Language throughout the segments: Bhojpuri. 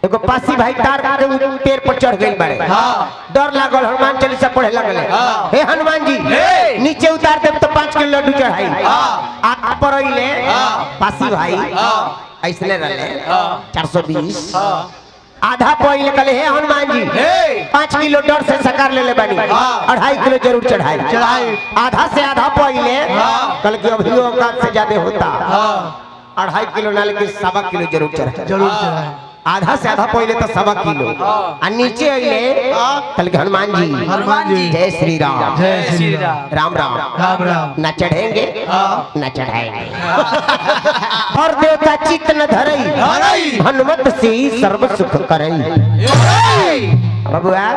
एगो पासी भाई तार के पेड़ पर चढ़ गई बारे। डर लागल हनुमान चालीसा पढ़े लगले। हे हनुमान जी नीचे उतार दे तो 5 किलो लड्डू चढ़ाई। आ पर अइले पासी भाई ऐसने रहले 420 आधा पहिले कहले हे हनुमान जी 5 किलो डर से सकार ले ले बानी 2.5 किलो जरूर चढ़ाई। आधा से आधा पहिले कल के अभी औकात से ज्यादा होता 2.5 किलो ना लेकिन 1.25 किलो जरूर चढ़ाई। आधा से आधा पहिले तो 1.25 किलो आ नीचे अइले कल के हनुमान जी जय श्री राम राम राम ना चढ़ेंगे ना चढ़ाएंगे और देवता चित्त न धरई हनुमत से सर्व सुख करई। बबुआ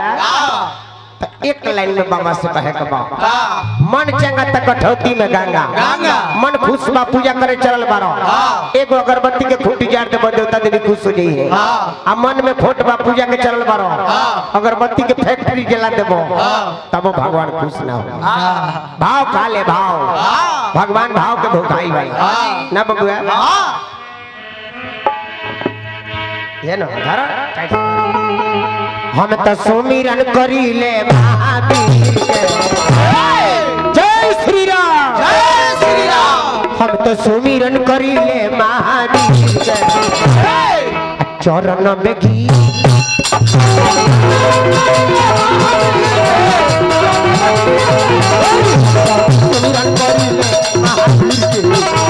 एक लाइन में बाबा से कहे के बा मन चंगा त कठौती में गंगा मन खुश बा पूजा करे चलल बारो एगो अगरबत्ती के खूंटी जार दे देवता देवी खुश हो जाई है। आ मन में खोट बा पूजा के चलल बारो अगरबत्ती के फैक्ट्री जला देबो तब भगवान खुश ना हो। भाव काले भाव भगवान भाव के भोगाई भाई ना बबुआ ये ना धर हम तो सुमिरन करीले महावीर के जय श्री राम हम तो सुमिरन करीले महावीर के चरण में घी सुमिरन करीले महावीर के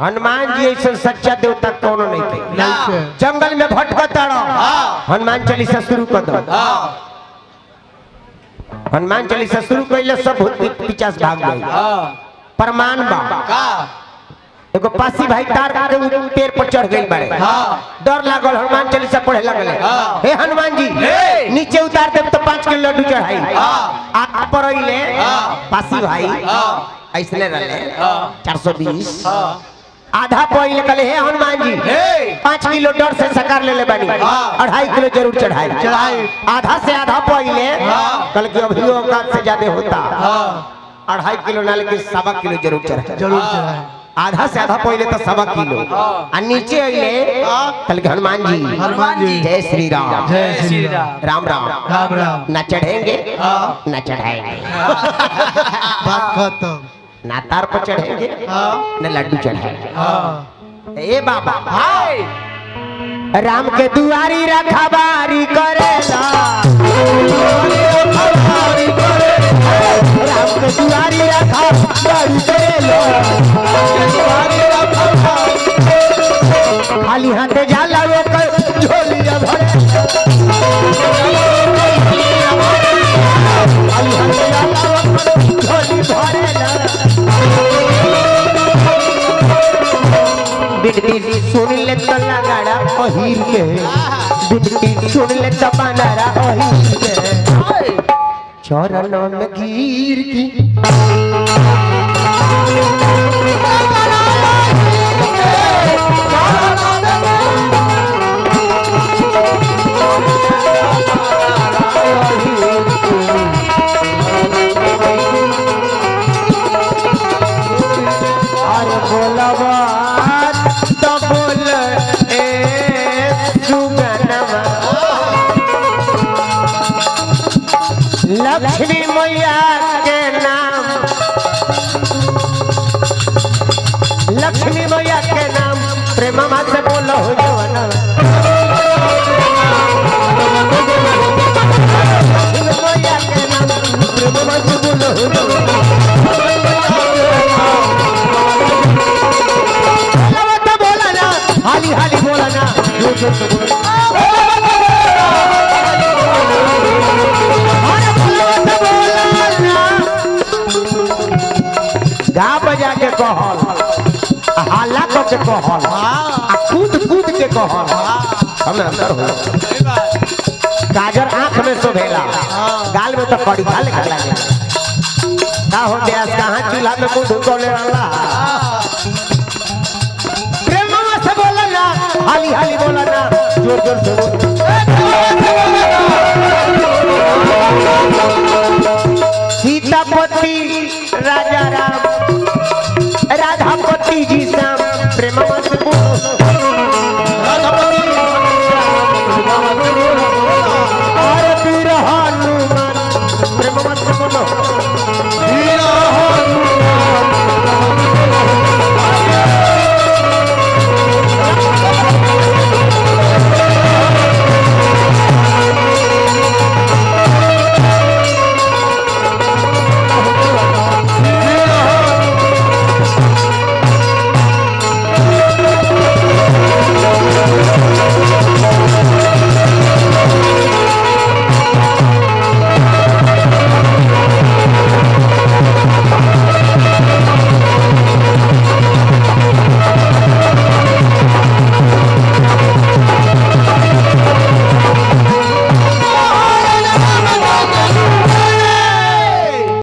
हनुमान जी ऐसा सच्चा देवता कोनो नहीं थे। जंगल में भटकता रहो हनुमान चालीसा शुरू कर दो। हनुमान चालीसा शुरू कइले सब भूत पिचास भाग गई। प्रमाण बा एगो पासी भाई तार के पेड़ पर चढ़ गई बारे। डर लागल हनुमान चालीसा पढ़े लगले। हे हनुमान जी नीचे उतार दे तो 5 किलो लड्डू चढ़ाई। आ पर अइले पासी भाई ऐसने रहले 420 आधा पहिले कहले हे हनुमान जी 5 किलो डर से सकार ले ले बानी 2.5 किलो जरूर चढ़ाई। आधा से आधा पहिले कल के अभी औकात से ज्यादा होता 2.5 किलो ना लेकिन 1.25 किलो जरूर चढ़ाई। आधा से आधा पहिले तो 1.25 किलो आ नीचे अइले कल के हनुमान जी जय श्री राम राम राम ना चढ़ेंगे ना चढ़ाएंगे बात खत्म ना तार पर चढ़ेंगे न लड्डू चढ़ाएंगे। ए बाबा भाई राम के दुआरी रखवारी करेला राम के दुआरी रखवारी करेला खाली हाथे जाला ओकर झोलिया भरे खाली हाथे जाला ओकर झोली भरेला बिनती सुन ले तो लगाड़ा ओहिर के बिनती सुन ले तो बनारा ओहिर के चरण में गिर की अरे बोलवा लक्ष्मी मैया के नाम लक्ष्मी मैया के नाम प्रेम से बोलो हो जवाना लक्ष्मी मैया के नाम प्रेम प्रेमवा से बोलो तो बोला ना हाली हाली बोला ना जोर जोर से बोलो गा बजा के कहल हल्ला करके कहल कूद कूद के कहल हमें अंदर हो गाजर आंख में शोभेला गाल में तो कड़ी खा लगा का हो गैस कहाँ चूल्हा में मुंह धुकोले वाला प्रेमवा से बोला ना हाली हाली बोला ना जोर जोर से बोल सीतापति राजा राम राधापति जी श्याम प्रेमवा से बोलो